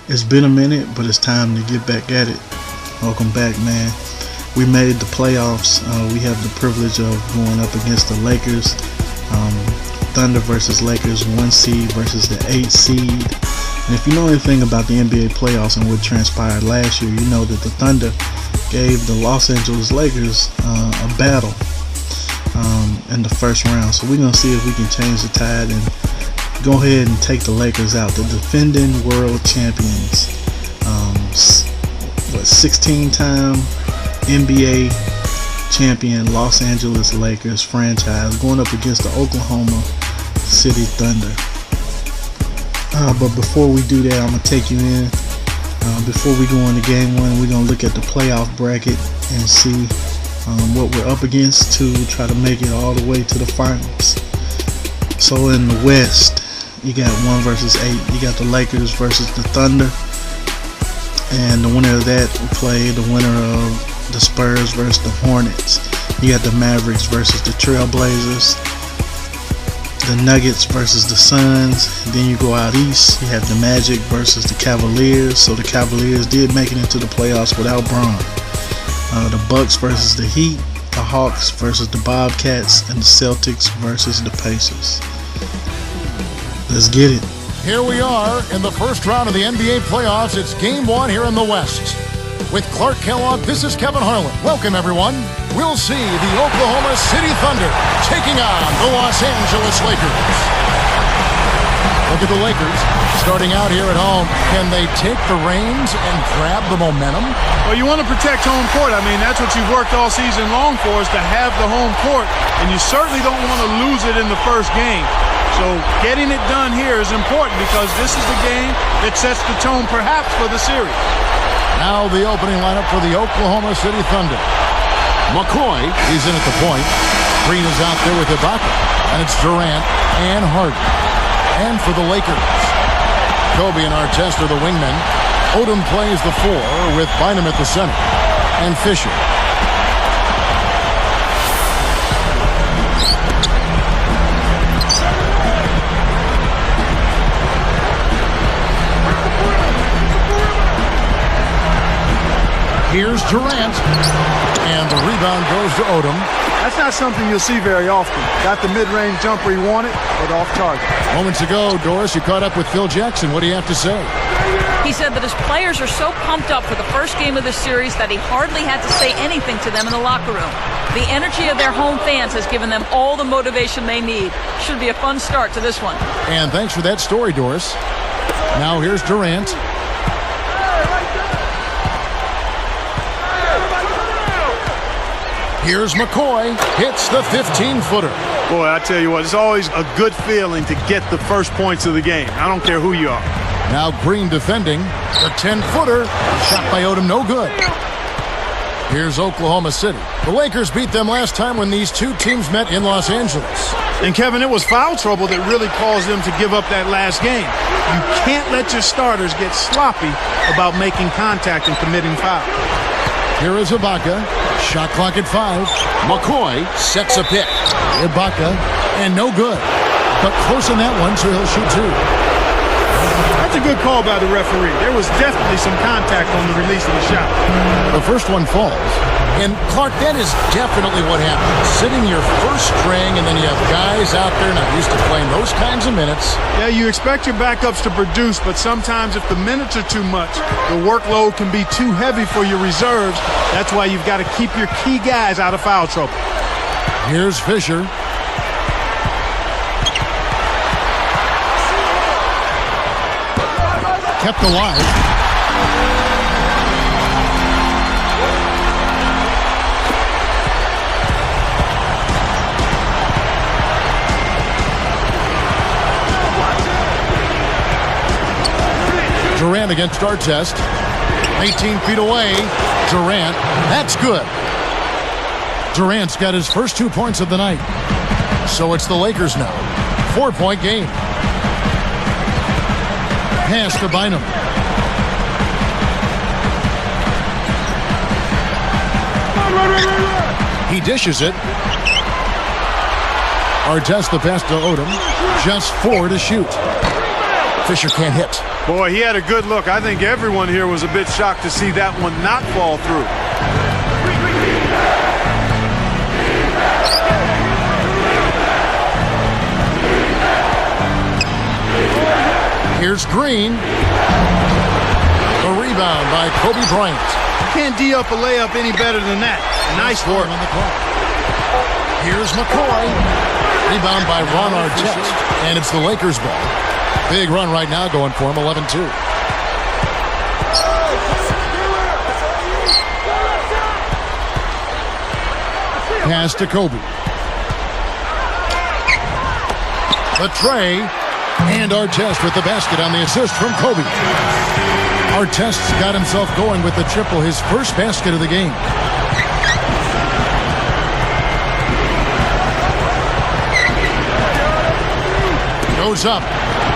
It's been a minute, but it's time to get back at it. Welcome back, man. We made the playoffs. We have the privilege of going up against the Lakers. Thunder versus Lakers, 1 seed versus the 8 seed. And if you know anything about the NBA playoffs and what transpired last year, you know that the Thunder gave the Los Angeles Lakers a battle in the first round. So we're going to see if we can change the tide and go ahead and take the Lakers out. The defending world champions, 16-time NBA champion Los Angeles Lakers franchise going up against the Oklahoma City Thunder. But before we do that, I'm going to take you in. Before we go into game one, we're going to look at the playoff bracket and see what we're up against to try to make it all the way to the finals. So in the West, you got 1 versus 8. You got the Lakers versus the Thunder. And the winner of that will play the winner of the Spurs versus the Hornets. You got the Mavericks versus the Trailblazers. The Nuggets versus the Suns. Then you go out east, you have the Magic versus the Cavaliers. So the Cavaliers did make it into the playoffs without Bron. The Bucks versus the Heat. The Hawks versus the Bobcats. And the Celtics versus the Pacers. Let's get it. Here we are in the first round of the NBA playoffs. It's game 1 here in the West. With Clark Kellogg, this is Kevin Harlan. Welcome, everyone. We'll see the Oklahoma City Thunder taking on the Los Angeles Lakers. Look at the Lakers starting out here at home. Can they take the reins and grab the momentum? Well, you want to protect home court. I mean, that's what you've worked all season long for, is to have the home court. And you certainly don't want to lose it in the first game. So getting it done here is important because this is the game that sets the tone perhaps for the series. Now the opening lineup for the Oklahoma City Thunder. McCoy is in at the point. Green is out there with Ibaka. And it's Durant and Harden. And for the Lakers, Kobe and Artest are the wingmen. Odom plays the 4 with Bynum at the center. And Fisher. Here's Durant, and the rebound goes to Odom. That's not something you'll see very often. Got the mid-range jumper he wanted, but off target. Moments ago, Doris, you caught up with Phil Jackson. What do you have to say? He said that his players are so pumped up for the first game of the series that he hardly had to say anything to them in the locker room. The energy of their home fans has given them all the motivation they need. Should be a fun start to this one. And thanks for that story, Doris. Now here's Durant. Here's McCoy, hits the 15-footer. Boy, I tell you what, it's always a good feeling to get the first points of the game. I don't care who you are. Now Green defending, the 10-footer, shot by Odom, no good. Here's Oklahoma City. The Lakers beat them last time when these two teams met in Los Angeles. And Kevin, it was foul trouble that really caused them to give up that last game. You can't let your starters get sloppy about making contact and committing fouls. Here is Ibaka. Shot clock at 5. McCoy sets a pick. Ibaka, and no good. But close on that one, so he'll shoot 2. That's a good call by the referee. There was definitely some contact on the release of the shot. The first one falls. And, Clark, that is definitely what happens. Sitting your first string, and then you have guys out there not used to playing those kinds of minutes. Yeah, you expect your backups to produce, but sometimes if the minutes are too much, the workload can be too heavy for your reserves. That's why you've got to keep your key guys out of foul trouble. Here's Fisher. Kept alive. Durant against Artest. 18 feet away. Durant. That's good. Durant's got his first 2 points of the night. So it's the Lakers now. 4-point game. Pass to Bynum. He dishes it. Artest the pass to Odom. Just 4 to shoot. Fisher can't hit. Boy, he had a good look. I think everyone here was a bit shocked to see that one not fall through. Here's Green. The rebound by Kobe Bryant. You can't D up a layup any better than that. Nice work. On the clock. Here's McCoy. Rebound by Ron Artest. And it's the Lakers ball. Big run right now going for him, 11-2. Pass to Kobe. The tray. And Artest with the basket on the assist from Kobe. Artest's got himself going with the triple, his first basket of the game. Goes up,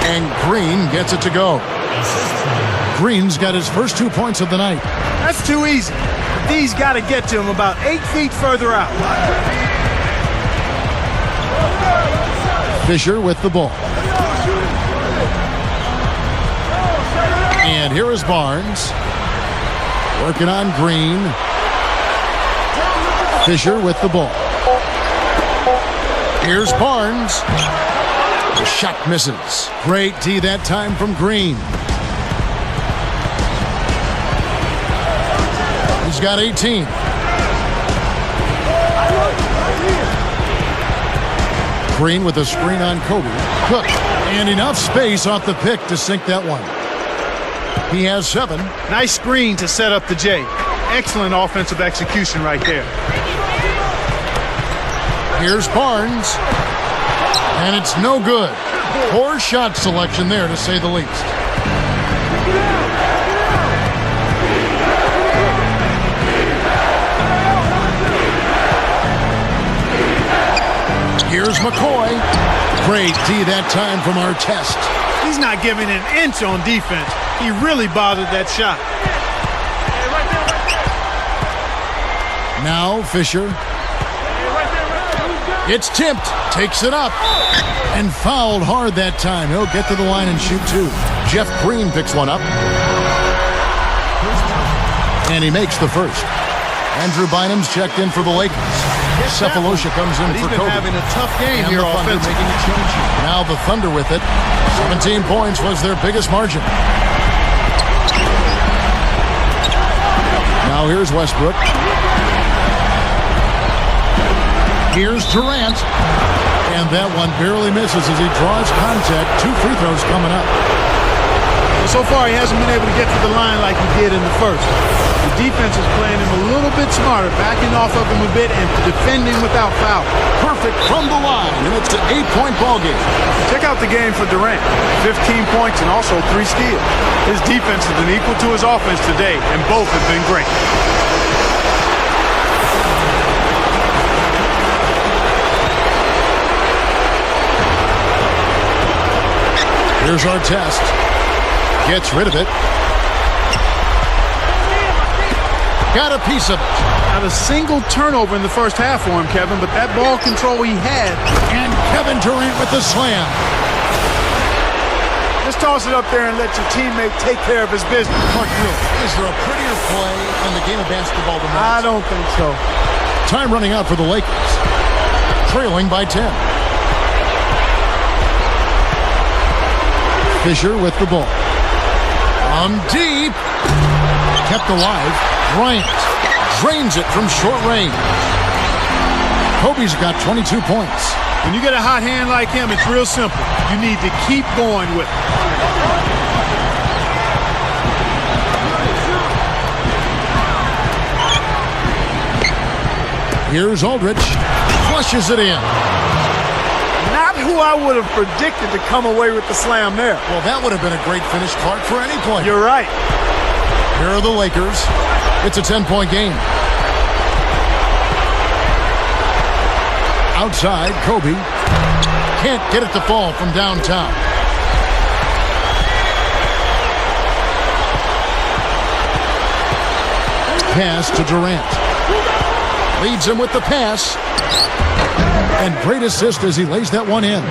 and Green gets it to go. Green's got his first 2 points of the night. That's too easy. D's got to get to him about 8 feet further out. Fisher with the ball. And here is Barnes. Working on Green. Fisher with the ball. Here's Barnes. The shot misses. Great D that time from Green. He's got 18. Green with a screen on Kobe. Cook. And enough space off the pick to sink that one. He has 7. Nice screen to set up the J. Excellent offensive execution right there. Here's Barnes. And it's no good. Poor shot selection there, to say the least. Here's McCoy. Great D that time from Artest. He's not giving an inch on defense. He really bothered that shot. Now Fisher. It's tipped. Takes it up. And fouled hard that time. He'll get to the line and shoot 2. Jeff Green picks one up. And he makes the first. Andrew Bynum's checked in for the Lakers. Cephalosha comes in for Kobe. He's been having a tough game here offensively. Making a change. Now the Thunder with it. 17 points was their biggest margin. Now here's Westbrook. Here's Durant. And that one barely misses as he draws contact. 2 free throws coming up. So far, he hasn't been able to get to the line like he did in the first. The defense is playing him a little bit smarter, backing off of him a bit and defending without foul. Perfect from the line, and it's an 8-point ball game. Check out the game for Durant. 15 points and also 3 steals. His defense has been equal to his offense today, and both have been great. Here's Artest. Gets rid of it. Got a piece of it. Not a single turnover in the first half for him, Kevin, but that ball control he had. And Kevin Durant with the slam. Just toss it up there and let your teammate take care of his business. Clark, is there a prettier play in the game of basketball than I that? don't think so. Time running out for the Lakers. Trailing by 10. Fisher with the ball. From deep. Kept alive. Bryant drains it from short range. Kobe's got 22 points. When you get a hot hand like him, it's real simple. You need to keep going with it. Here's Aldrich. Flushes it in. Not who I would have predicted to come away with the slam there. Well, that would have been a great finish, Clark, for any player. You're right. Here are the Lakers. It's a 10-point game. Outside, Kobe. Can't get it to fall from downtown. Pass to Durant. Leads him with the pass. And great assist as he lays that one in.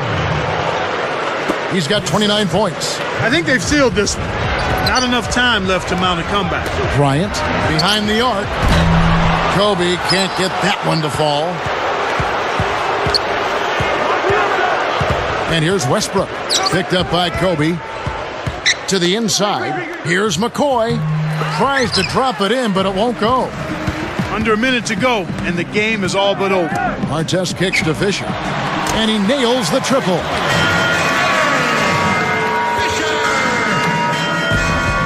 He's got 29 points. I think they've sealed this one. Not enough time left to mount a comeback. Bryant behind the arc. Kobe can't get that one to fall. And here's Westbrook. Picked up by Kobe. To the inside. Here's McCoy. Tries to drop it in, but it won't go. Under a minute to go, and the game is all but over. Artest kicks to Fisher. And he nails the triple.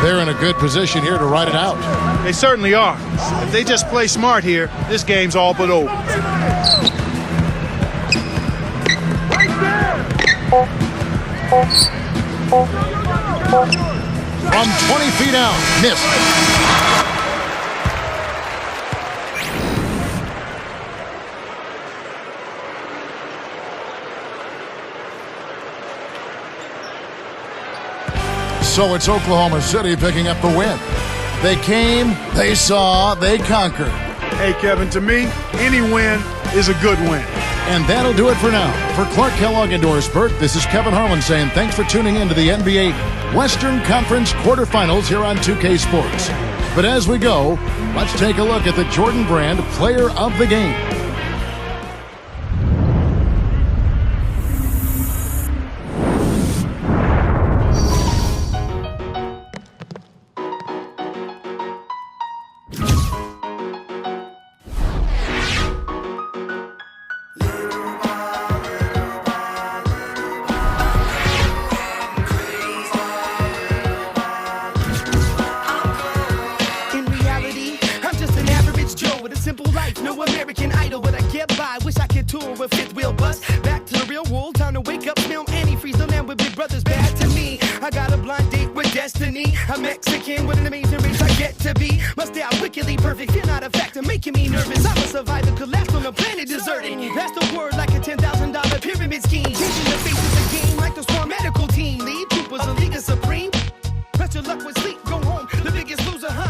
They're in a good position here to ride it out. They certainly are. If they just play smart here, this game's all but over. From 20 feet out. Missed. So it's Oklahoma City picking up the win. They came, they saw, they conquered. Hey, Kevin, to me, any win is a good win. And that'll do it for now. For Clark Kellogg and Doris Burke, this is Kevin Harlan saying thanks for tuning in to the NBA Western Conference quarterfinals here on 2K Sports. But as we go, let's take a look at the Jordan Brand Player of the Game. Luck with sleep, go home. The biggest loser, huh?